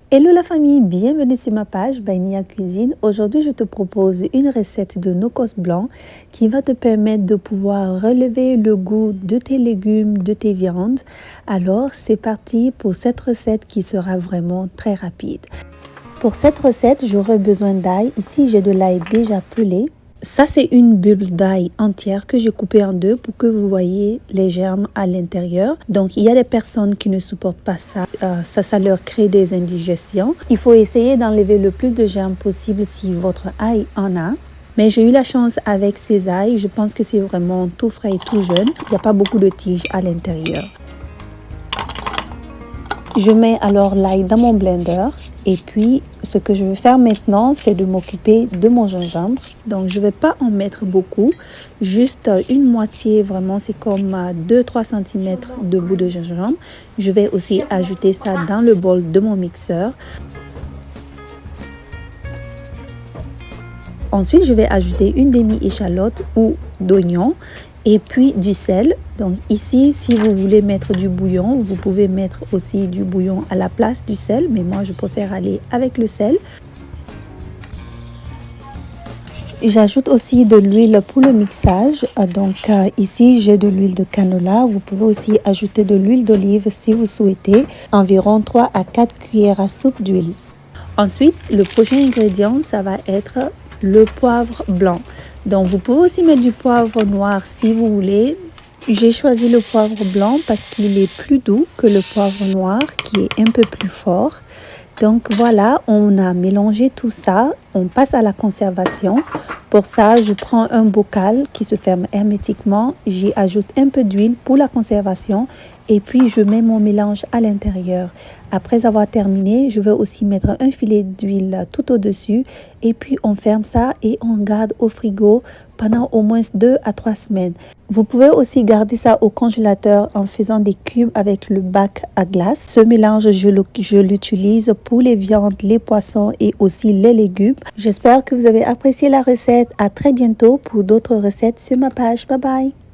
Hello la famille, bienvenue sur ma page by Nia Cuisine. Aujourd'hui, je te propose une recette de no-cost blanc qui va te permettre de pouvoir relever le goût de tes légumes, de tes viandes. Alors, c'est parti pour cette recette qui sera vraiment très rapide. Pour cette recette, j'aurai besoin d'ail. Ici, j'ai de l'ail déjà pelé. Ça, c'est une bulbe d'ail entière que j'ai coupée en deux pour que vous voyez les germes à l'intérieur. Donc, il y a des personnes qui ne supportent pas ça. Ça leur crée des indigestions. Il faut essayer d'enlever le plus de germes possible si votre ail en a. Mais j'ai eu la chance avec ces ails. Je pense que c'est vraiment tout frais et tout jeune. Il n'y a pas beaucoup de tiges à l'intérieur. Je mets alors l'ail dans mon blender et puis ce que je vais faire maintenant, c'est de m'occuper de mon gingembre. Donc je ne vais pas en mettre beaucoup, juste une moitié, vraiment c'est comme 2-3 cm de bout de gingembre. Je vais aussi ajouter ça dans le bol de mon mixeur. Ensuite, je vais ajouter une demi-échalote ou d'oignon et puis du sel. Donc ici, si vous voulez mettre du bouillon, vous pouvez mettre aussi du bouillon à la place du sel, mais moi je préfère aller avec le sel. J'ajoute aussi de l'huile pour le mixage. Donc ici, j'ai de l'huile de canola. Vous pouvez aussi ajouter de l'huile d'olive si vous souhaitez, environ 3 à 4 cuillères à soupe d'huile. Ensuite, le prochain ingrédient, ça va être le poivre blanc. Donc vous pouvez aussi mettre du poivre noir si vous voulez. J'ai choisi le poivre blanc parce qu'il est plus doux que le poivre noir qui est un peu plus fort. Donc voilà, on a mélangé tout ça, on passe à la conservation. Pour ça, je prends un bocal qui se ferme hermétiquement, j'y ajoute un peu d'huile pour la conservation et puis je mets mon mélange à l'intérieur. Après avoir terminé, je vais aussi mettre un filet d'huile tout au-dessus et puis on ferme ça et on garde au frigo pendant au moins 2 à 3 semaines. Vous pouvez aussi garder ça au congélateur en faisant des cubes avec le bac à glace. Ce mélange, je l'utilise pour les viandes, les poissons et aussi les légumes. J'espère que vous avez apprécié la recette. À très bientôt pour d'autres recettes sur ma page. Bye bye!